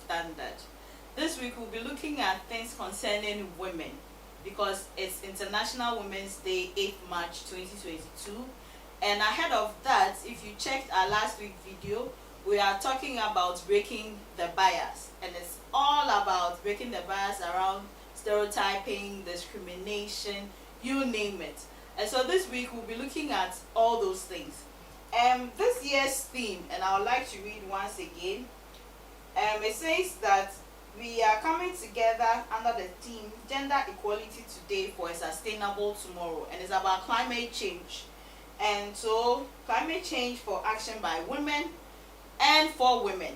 standard. This week we'll be looking at things concerning women because it's International Women's Day, 8th March 2022. And ahead of that, if you checked our last week video, we are talking about breaking the bias, and it's all about breaking the bias around stereotyping, discrimination, you name it. And so this week we'll be looking at all those things. This year's theme, and I would like to read once again. It says that we are coming together under the theme Gender Equality Today for a Sustainable Tomorrow, and it's about climate change. And so climate change for action by women and for women.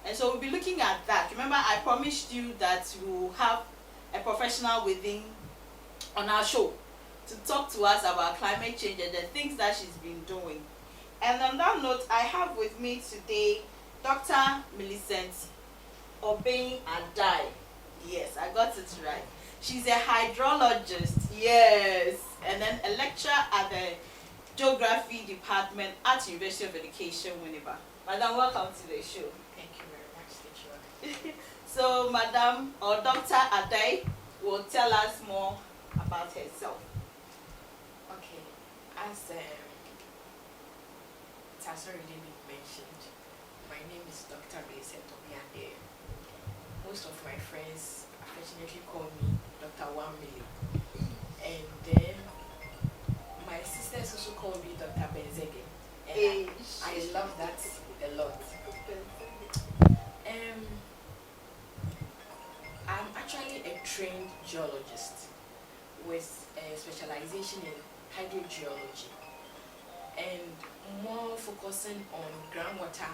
And so we'll be looking at that. Remember, I promised you that we will have a professional within on our show to talk to us about climate change and the things that she's been doing. And on that note, I have with me today Dr. Millicent Obeng Adai. Yes, I got it right. She's a hydrologist, yes, and then a lecturer at the Geography Department at University of Education, Winneba. Madam, welcome to the show. Thank you very much, teacher. So, Madam or Dr. Adai will tell us more about herself. Okay, as it has already been mentioned, my name is Dr. Millicent Obeng Adai. Most of my friends affectionately call me Dr. 1 Milli. And then my sisters also call me Dr. Benzege. And I love that a lot. I'm actually a trained geologist with a specialization in hydrogeology and more focusing on groundwater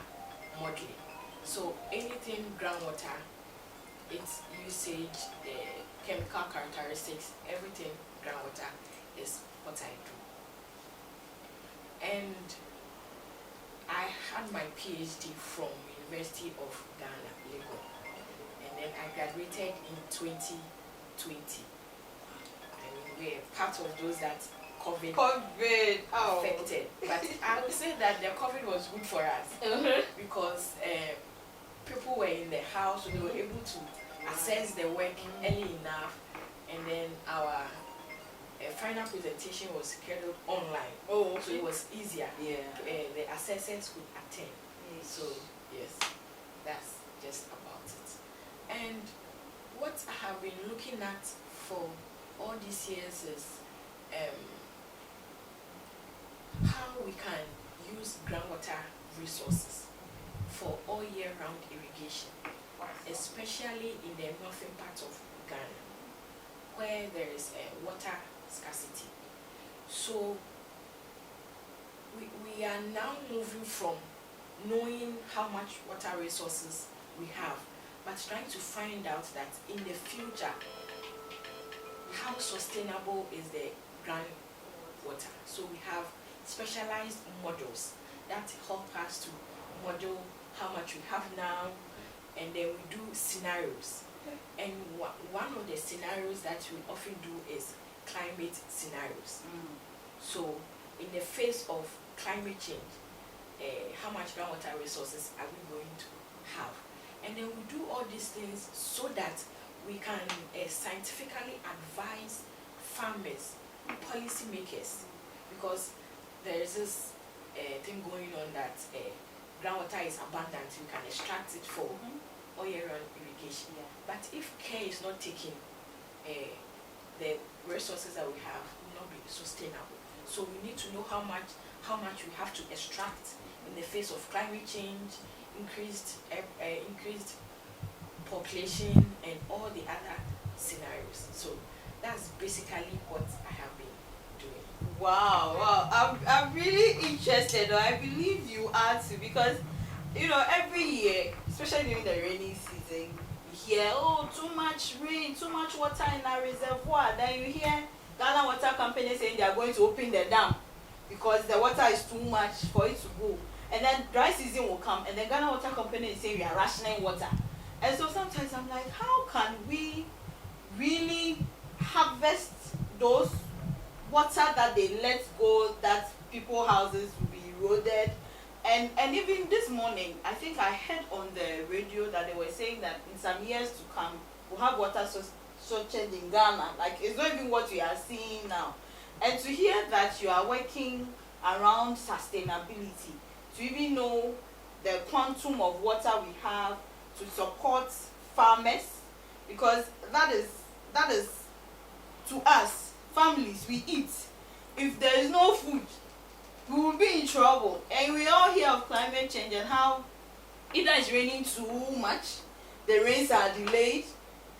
modeling. So anything groundwater, its usage, the chemical characteristics, everything groundwater is what I do. And I had my PhD from University of Ghana, Lagos, and then I graduated in 2020. I mean, we're part of those that COVID affected, but I would say that the COVID was good for us because people were in the house, so they were able to access the work early enough, and then our final presentation was scheduled online. So it was easier. The assessors could attend. So yes, that's just about it. And what I have been looking at for all these years is how we can use groundwater resources for all year round irrigation, especially in the northern part of Ghana, where there is a water scarcity. So we are now moving from knowing how much water resources we have, but trying to find out that in the future, how sustainable is the groundwater. So we have specialized models that help us to model how much we have now, and then we do scenarios. And one of the scenarios that we often do is climate scenarios. So in the face of climate change, how much groundwater resources are we going to have? And then we do all these things so that we can scientifically advise farmers, policymakers, because there is this thing going on that groundwater is abundant, you can extract it for all year round irrigation. But if care is not taken, the resources that we have will not be sustainable. So we need to know how much we have to extract in the face of climate change, increased population, and all the other scenarios. So that's basically what I have been doing. Wow. I'm really interested. I believe you are too, because every year, especially during the rainy season, you hear, too much rain, too much water in our reservoir. Then you hear Ghana Water Company saying they are going to open the dam because the water is too much for it to go. And then dry season will come, and then Ghana Water Company is saying we are rationing water. And so sometimes I'm like, how can we really harvest those water that they let go, that people houses will be eroded, And even this morning, I think I heard on the radio that they were saying that in some years to come, we'll have water shortage in Ghana. Like, it's not even what we are seeing now. And to hear that you are working around sustainability, to even know the quantum of water we have to support farmers, because that is to us, families, we eat. If there is no food, we will be in trouble. And we all hear of climate change and how either it's raining too much, the rains are delayed,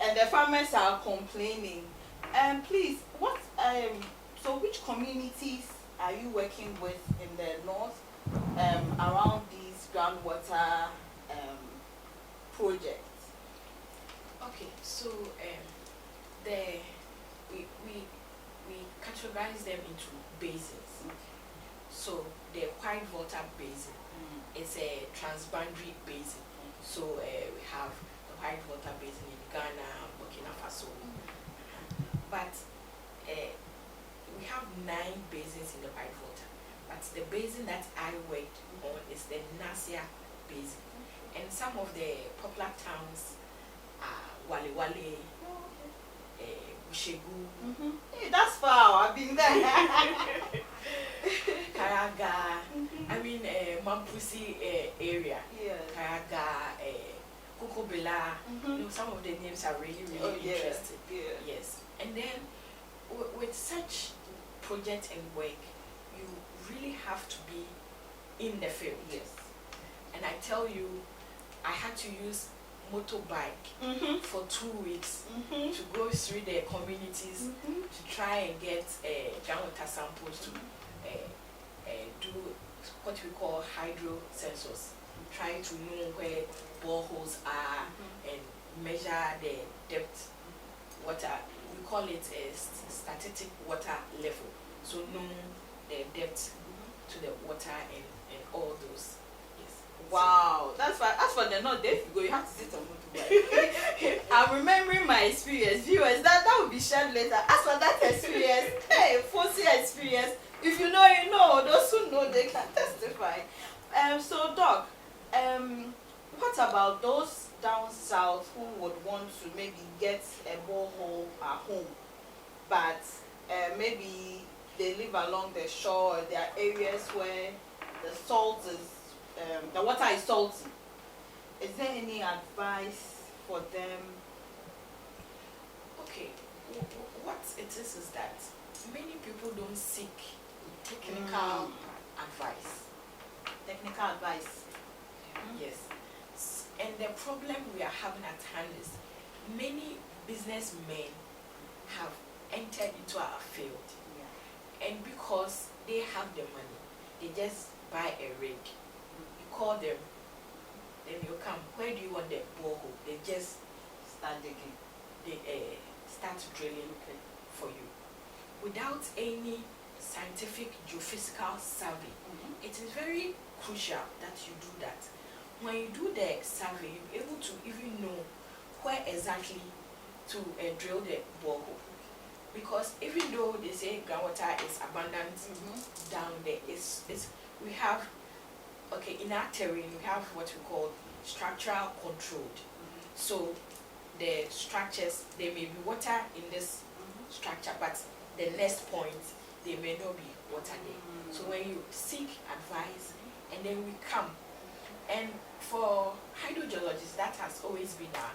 and the farmers are complaining. And please, so which communities are you working with in the north around these groundwater projects? Okay, so we categorize them into basins. So the White Water Basin is a transboundary basin. So we have the White Water Basin in Ghana, Burkina Faso. But we have 9 basins in the White Water. But the basin that I worked on is the Nasia Basin. And some of the popular towns are Wale Wale, Bushegu. Hey, that's far. I've been there. Karaga, I mean Mampusi area. Yeah. Karaga, Kokobela. You know, some of the names are really interesting. Yeah. Yes. And then with such project and work, you really have to be in the field. Yes. And I tell you, I had to use motorbike for 2 weeks to go through the communities to try and get groundwater samples to do what we call hydro sensors, try to know where boreholes are and measure the depth water. We call it a static water level, so know the depth to the water and all those. Wow, that's why. As for the north, if you go, you have to sit on motorbike. I'm remembering my experience, viewers. That will be shared later. As for that experience, hey, Fosi experience. If you know, you know. Those who know, they can testify. So Doc, what about those down south who would want to maybe get a borehole at home, but maybe they live along the shore? There are areas where the salt is. The water is salty. Is there any advice for them? Okay, what it is that many people don't seek technical advice. Technical advice. Yes. And the problem we are having at hand is many businessmen have entered into our field. Yeah. And because they have the money, they just buy a rig. Call them, then you come. Where do you want the borehole? They just start digging. They start drilling for you without any scientific geophysical survey. It is very crucial that you do that. When you do the survey, you'll be able to even know where exactly to drill the borehole. Because even though they say groundwater is abundant down there, we have. Okay, in our terrain, we have what we call structural controlled. So the structures, there may be water in this structure, but the next point, there may not be water there. So when you seek advice, and then we come, and for hydrogeologists, that has always been our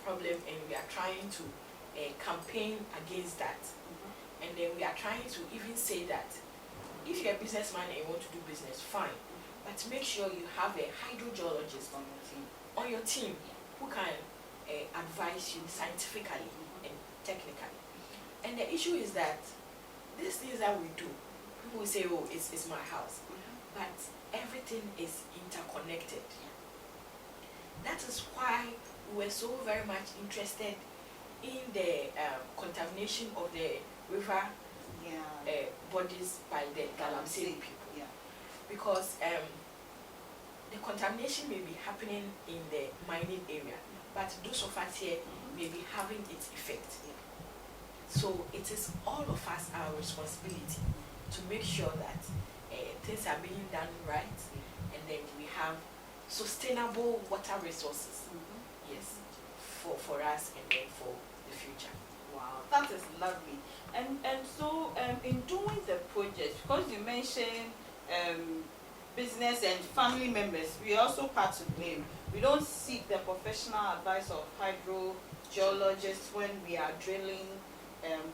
problem, and we are trying to campaign against that. And then we are trying to even say that if you're a businessman and you want to do business, fine. But make sure you have a hydrogeologist on your team who can advise you scientifically and technically. And the issue is that these things that we do, people will say, oh, it's my house. But everything is interconnected. That is why we were so very much interested in the contamination of the river bodies by the Galamsey people. Because the contamination may be happening in the mining area, but those of us here may be having its effect. So it is all of us our responsibility to make sure that things are being done right and then we have sustainable water resources. Yes, for us and then for the future. Wow, that is lovely. And so in doing the project, because you mentioned business and family members, we also part to blame. We don't seek the professional advice of hydrogeologists when we are drilling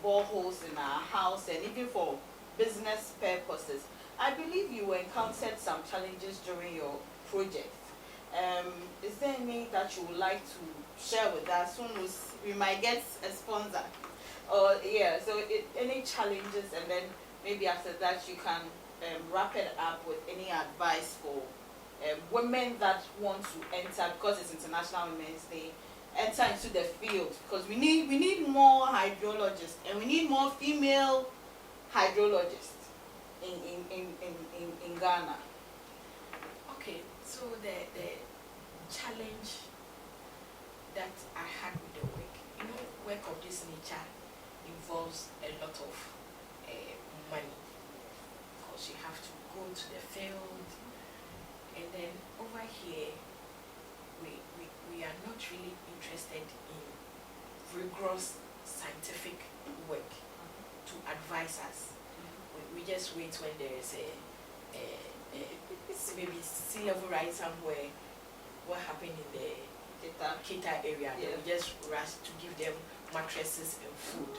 boreholes in our house and even for business purposes. I believe you encountered some challenges during your project. Is there any that you would like to share with us? Soon we might get a sponsor. Or yeah, so any challenges, and then maybe after that you can wrap it up with any advice for women that want to enter, because it's International Women's Day, enter into the field, because we need more hydrologists and we need more female hydrologists in Ghana. Okay, so the challenge that I had with the work, work of this nature involves a lot of money, because you have to go to the field, and then over here we are not really interested in rigorous scientific work to advise us. We just wait when there is a maybe sea level rise somewhere, what happened in the Kita area, yeah. Then we just rush to give them mattresses and food.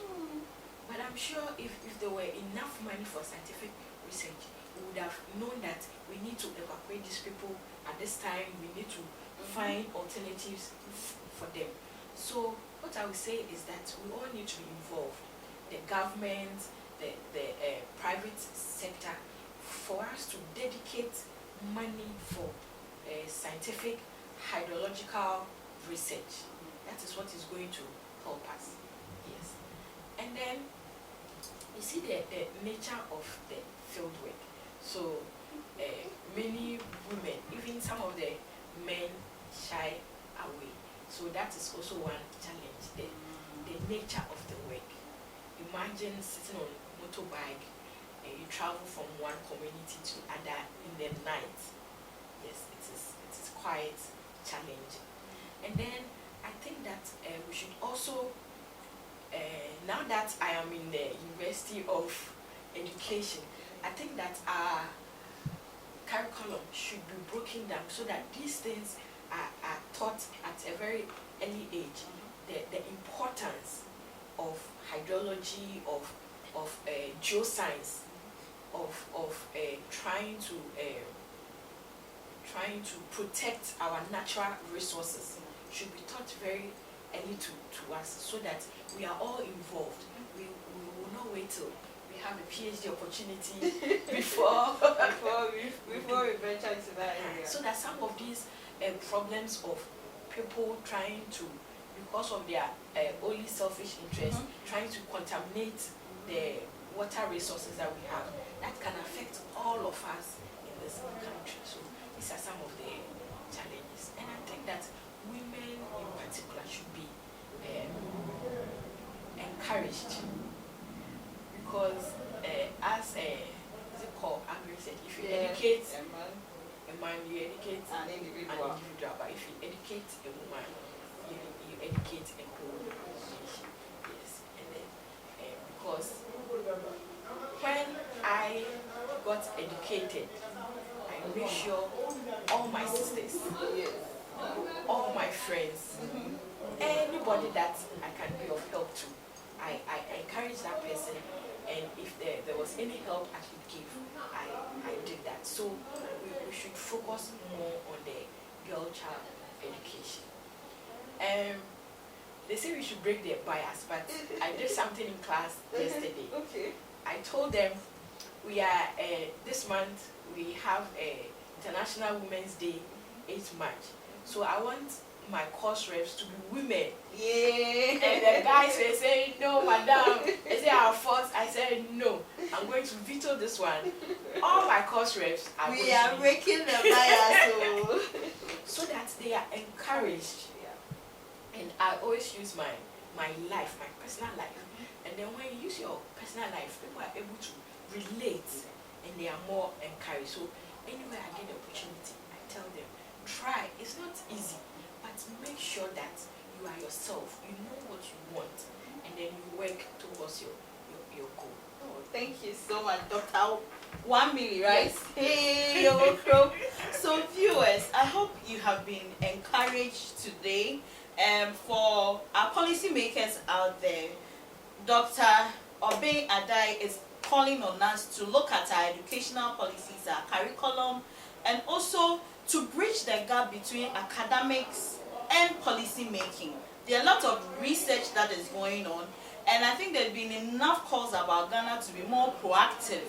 But I'm sure if there were enough money for scientific research, we would have known that we need to evacuate these people at this time. We need to find alternatives for them. So what I would say is that we all need to be involved, the government, the private sector, for us to dedicate money for scientific hydrological research. That is what is going to help us. Yes. And then you see the nature of the field work. So many women, even some of the men, shy away. So that is also one challenge, the nature of the work. Imagine sitting on a motorbike and you travel from one community to other in the night. Yes, it is quite challenging. And then I think that we should also, now that I am in the University of Education, I think that our curriculum should be broken down so that these things are taught at a very early age. The importance of hydrology, of geoscience, of trying to protect our natural resources should be taught very early to us, so that we are all involved. We will not wait till we have a PhD opportunity before we venture into that area. So that some of these problems of people trying to, because of their only selfish interest, trying to contaminate the water resources that we have, that can affect all of us in this country. So these are some of the challenges, and I think that women in particular should be encouraged, because as is it called Agri said, if you educate a man, you educate an individual. But if you educate a woman, you educate a whole nation. Yes, and then because when I got educated, I made sure all my sisters, all my friends, anybody that I can be of help to, I encourage that person, and if there was any help I could give, I did that. So we should focus more on the girl child education. They say we should break their bias, but I did something in class yesterday. Okay. I told them we are this month we have a International Women's Day, 8th March. So I want my course reps to be women. Yeah. And the guys were saying, no, madam. They say our fault. I said, no. I'm going to veto this one. All my course reps are we are breaking the bias, so that they are encouraged. Yeah. And I always use my life, my personal life. And then when you use your personal life, people are able to relate and they are more encouraged. So Anywhere I get the opportunity, I tell them, try. It's not easy, but make sure that you are yourself. You know what you want, and then you work towards your goal. Oh, thank you so much, Dr. 1 million, right? Yes. Hey, you're welcome. So, viewers, I hope you have been encouraged today. For our policymakers out there, Dr. Obey Adai is calling on us to look at our educational policies, our curriculum, and also to bridge the gap between academics and policy making. There are a lot of research that is going on, and I think there have been enough calls about Ghana to be more proactive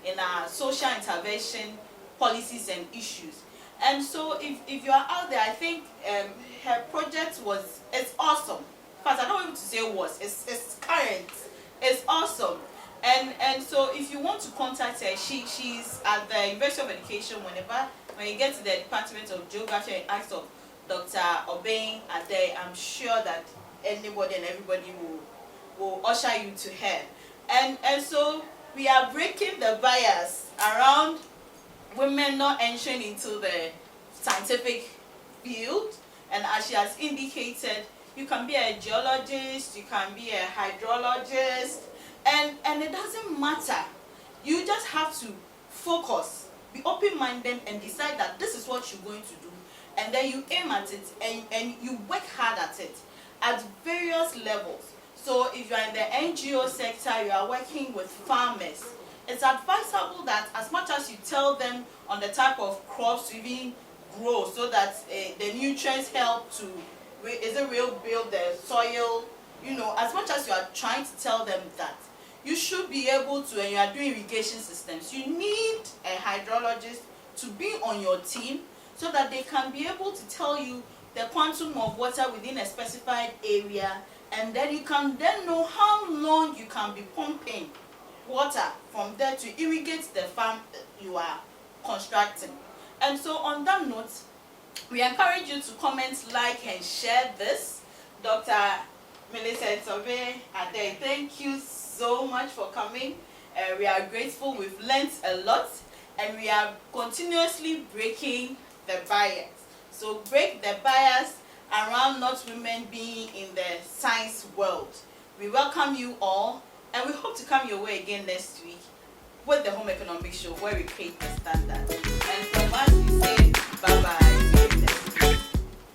in our social intervention policies and issues. And so if you are out there, I think her project it's awesome. In fact, I don't want to say it's current. It's awesome. And so if you want to contact her, she's at the University of Education. When you get to the Department of Geography and ask of Dr. Obey Ade, I'm sure that anybody and everybody will usher you to her. And so we are breaking the bias around women not entering into the scientific field. And as she has indicated, you can be a geologist, you can be a hydrologist, and it doesn't matter. You just have to focus, be open-minded, and decide that this is what you're going to do, and then you aim at it and you work hard at it at various levels. So if you're in the NGO sector, you are working with farmers, it's advisable that as much as you tell them on the type of crops to even grow so that the nutrients help to build the soil, as much as you are trying to tell them that, you should be able to, and you are doing irrigation systems, you need a hydrologist to be on your team so that they can be able to tell you the quantum of water within a specified area, and then you can then know how long you can be pumping water from there to irrigate the farm you are constructing. And so on that note, we encourage you to comment, like, and share this. Dr. Melissa Tobe Ade, thank you so much for coming. We are grateful. We've learned a lot, and we are continuously breaking the bias. So break the bias around not women being in the science world. We welcome you all, and we hope to come your way again next week with the Home Economics Show, where we create the standard. And